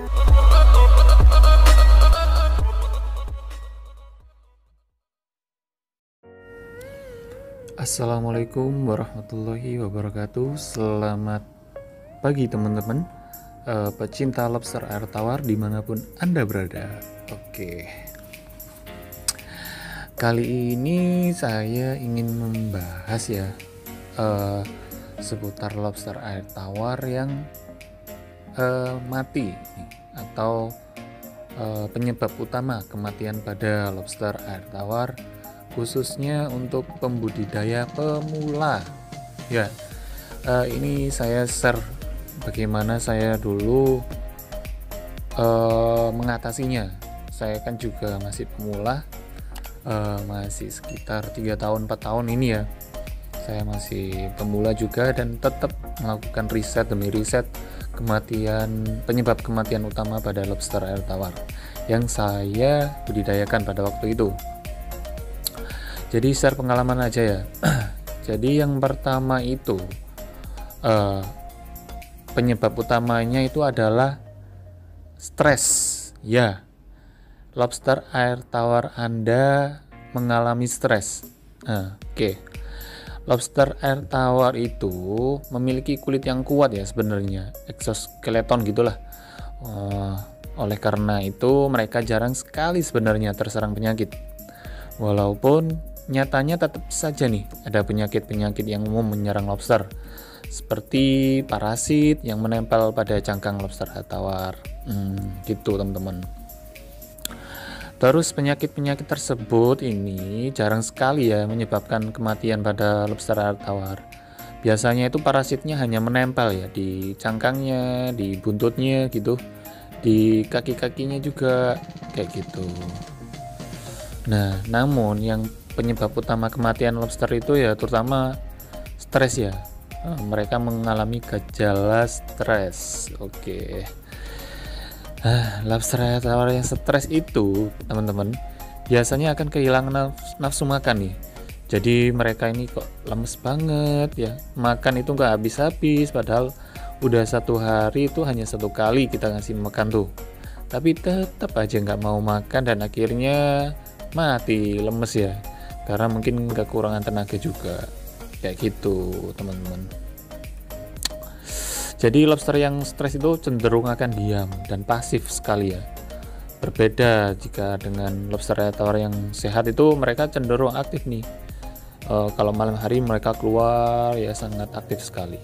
Assalamualaikum warahmatullahi wabarakatuh. Selamat pagi teman-teman, pecinta lobster air tawar dimanapun Anda berada. Oke, kali ini saya ingin membahas ya seputar lobster air tawar yang mati atau penyebab utama kematian pada lobster air tawar, khususnya untuk pembudidaya pemula ya. Ini saya share bagaimana saya dulu mengatasinya. Saya kan juga masih pemula, masih sekitar 3 tahun 4 tahun ini ya. Saya masih pemula juga dan tetap melakukan riset demi riset penyebab kematian utama pada lobster air tawar yang saya budidayakan pada waktu itu. Jadi share pengalaman aja ya. Jadi yang pertama itu penyebab utamanya itu adalah stres ya. Lobster air tawar Anda mengalami stres. Oke. Lobster air tawar itu memiliki kulit yang kuat ya sebenarnya, exoskeleton gitulah. Oleh karena itu mereka jarang sekali sebenarnya terserang penyakit. Walaupun nyatanya tetap saja nih ada penyakit-penyakit yang umum menyerang lobster, seperti parasit yang menempel pada cangkang lobster air tawar, gitu teman-teman. Terus penyakit-penyakit tersebut ini jarang sekali ya menyebabkan kematian pada lobster air tawar. Biasanya itu parasitnya hanya menempel ya di cangkangnya, di buntutnya gitu, di kaki-kakinya juga kayak gitu. Nah, namun yang penyebab utama kematian lobster itu ya terutama stres ya. Mereka mengalami gejala stres. Oke. Lobster air tawar yang stres itu, teman-teman, biasanya akan kehilangan nafsu makan nih. Jadi mereka ini kok lemes banget ya. Makan itu nggak habis-habis, padahal udah 1 hari itu hanya 1 kali kita ngasih makan tuh. Tapi tetap aja nggak mau makan dan akhirnya mati, lemes ya, karena mungkin kekurangan tenaga juga kayak gitu teman-teman. Jadi lobster yang stres itu cenderung akan diam dan pasif sekali ya. Berbeda jika dengan lobster air tawar yang sehat, itu mereka cenderung aktif nih. Kalau malam hari mereka keluar ya sangat aktif sekali.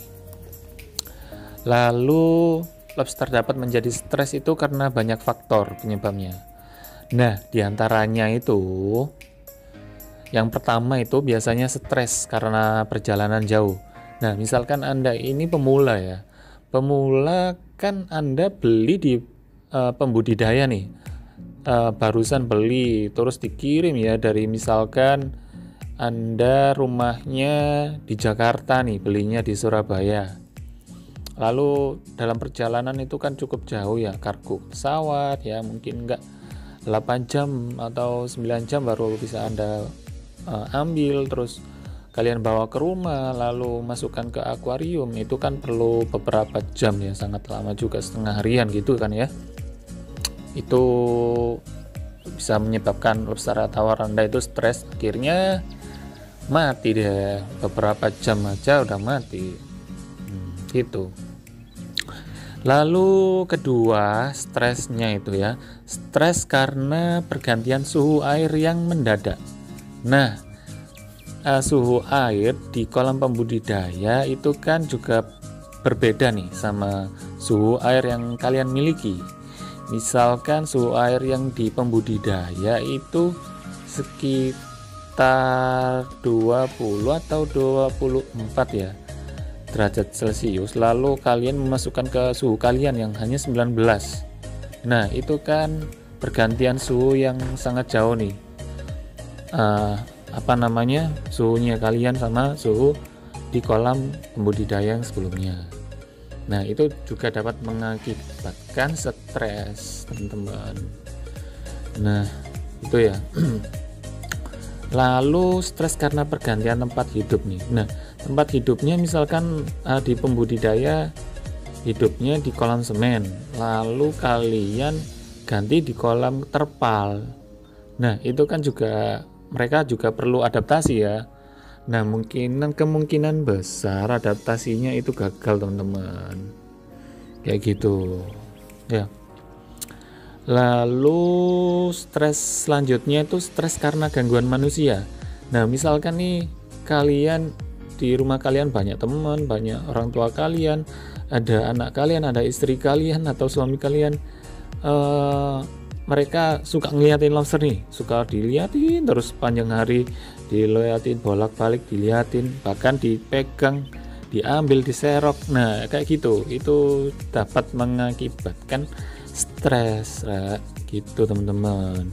Lalu lobster dapat menjadi stres itu karena banyak faktor penyebabnya. Nah, diantaranya itu yang pertama itu biasanya stres karena perjalanan jauh. Nah, misalkan Anda ini pemula ya. Pemula kan Anda beli di pembudidaya nih. Barusan beli terus dikirim ya dari misalkan Anda rumahnya di Jakarta nih, belinya di Surabaya. Lalu dalam perjalanan itu kan cukup jauh ya, kargo pesawat ya, mungkin enggak 8 jam atau 9 jam baru bisa Anda ambil, terus kalian bawa ke rumah lalu masukkan ke akuarium, itu kan perlu beberapa jam ya, sangat lama juga, setengah harian gitu kan ya. Itu bisa menyebabkan lobster air tawar Anda itu stres, akhirnya mati deh, beberapa jam aja udah mati gitu. Lalu kedua, stresnya itu ya, stres karena pergantian suhu air yang mendadak. Nah, suhu air di kolam pembudidaya itu kan juga berbeda nih sama suhu air yang kalian miliki. Misalkan suhu air yang di pembudidaya itu sekitar 20 atau 24 ya derajat Celcius, lalu kalian memasukkan ke suhu kalian yang hanya 19. Nah, itu kan pergantian suhu yang sangat jauh nih. Suhunya kalian sama suhu di kolam pembudidaya yang sebelumnya. Nah, itu juga dapat mengakibatkan stres, teman-teman. Nah, itu ya. Lalu stres karena pergantian tempat hidup nih. Nah, tempat hidupnya misalkan di pembudidaya hidupnya di kolam semen, lalu kalian ganti di kolam terpal. Nah, itu kan juga mereka juga perlu adaptasi ya. Nah, kemungkinan besar adaptasinya itu gagal, teman-teman. Kayak gitu. Ya. Lalu stres selanjutnya itu stres karena gangguan manusia. Nah, misalkan nih kalian di rumah kalian banyak teman, banyak orang tua kalian, ada anak kalian, ada istri kalian atau suami kalian, mereka suka ngeliatin lobster nih, suka diliatin terus panjang hari, diliatin bolak-balik, diliatin, bahkan dipegang, diambil, diserok. Nah, kayak gitu, itu dapat mengakibatkan stres, gitu teman-teman.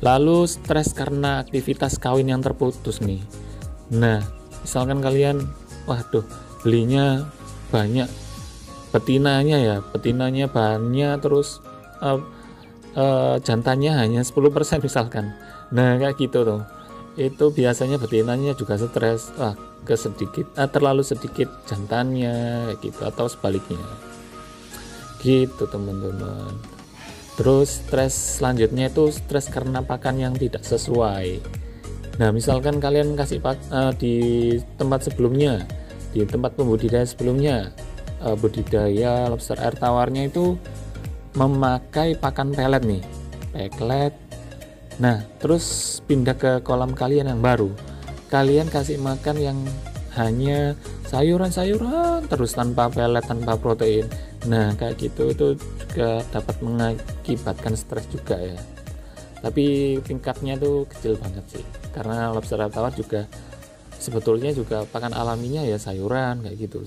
Lalu stres karena aktivitas kawin yang terputus nih. Nah, misalkan kalian, waduh, belinya banyak, betinanya banyak, terus jantannya hanya 10% misalkan. Nah, kayak gitu tuh. Itu biasanya betinanya juga stres, terlalu sedikit jantannya kayak gitu, atau sebaliknya. Gitu teman-teman. Terus stres selanjutnya itu stres karena pakan yang tidak sesuai. Nah, misalkan kalian kasih di tempat sebelumnya, di tempat pembudidaya sebelumnya, budidaya lobster air tawarnya itu memakai pakan pelet nih, pelet. Nah, terus pindah ke kolam kalian yang baru, kalian kasih makan yang hanya sayuran-sayuran terus, tanpa pelet, tanpa protein. Nah, kayak gitu itu juga dapat mengakibatkan stres juga ya. Tapi tingkatnya tuh kecil banget sih, karena lobster air tawar juga sebetulnya juga pakan alaminya ya sayuran kayak gitu,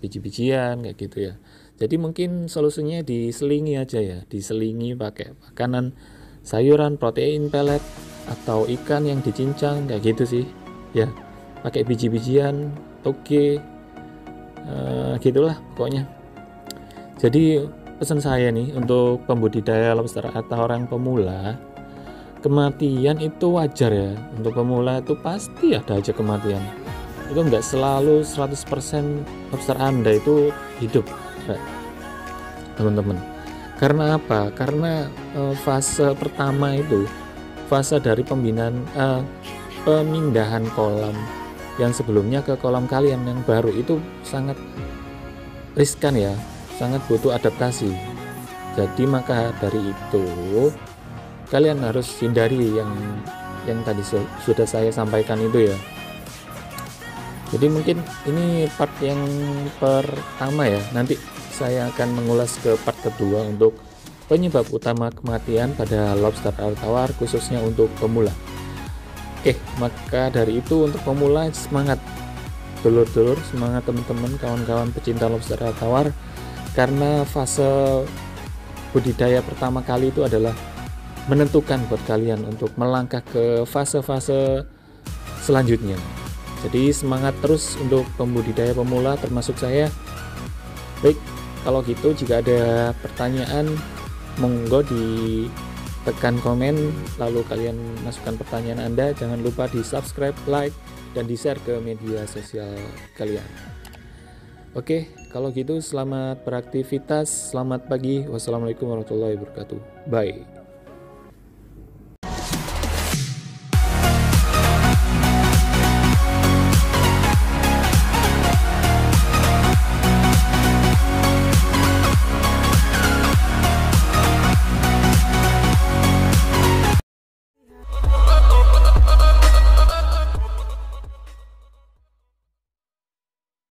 biji-bijian kayak gitu ya. Jadi mungkin solusinya diselingi aja ya, diselingi pakai makanan sayuran, protein, pelet, atau ikan yang dicincang kayak gitu sih ya, pakai biji-bijian, toge, gitulah pokoknya. Jadi pesan saya nih untuk pembudidaya lobster atau orang pemula, kematian itu wajar ya. Untuk pemula itu pasti ada aja kematian. Itu enggak selalu 100% lobster Anda itu hidup, teman-teman. Karena apa? Karena fase pertama itu, fase dari pemindahan kolam yang sebelumnya ke kolam kalian yang baru itu sangat riskan ya, sangat butuh adaptasi. Jadi maka dari itu kalian harus hindari yang tadi sudah saya sampaikan itu ya. Jadi mungkin ini part yang pertama ya. Nanti saya akan mengulas ke part kedua untuk penyebab utama kematian pada lobster air tawar khususnya untuk pemula. Oke, maka dari itu untuk pemula semangat dulur-dulur, semangat teman-teman, kawan-kawan pecinta lobster air tawar, karena fase budidaya pertama kali itu adalah menentukan buat kalian untuk melangkah ke fase-fase selanjutnya. Jadi semangat terus untuk pembudidaya pemula termasuk saya. Baik, kalau gitu jika ada pertanyaan monggo ditekan komen, lalu kalian masukkan pertanyaan Anda. Jangan lupa di subscribe, like, dan di share ke media sosial kalian. Oke, kalau gitu selamat beraktivitas, selamat pagi. Wassalamualaikum warahmatullahi wabarakatuh. Bye.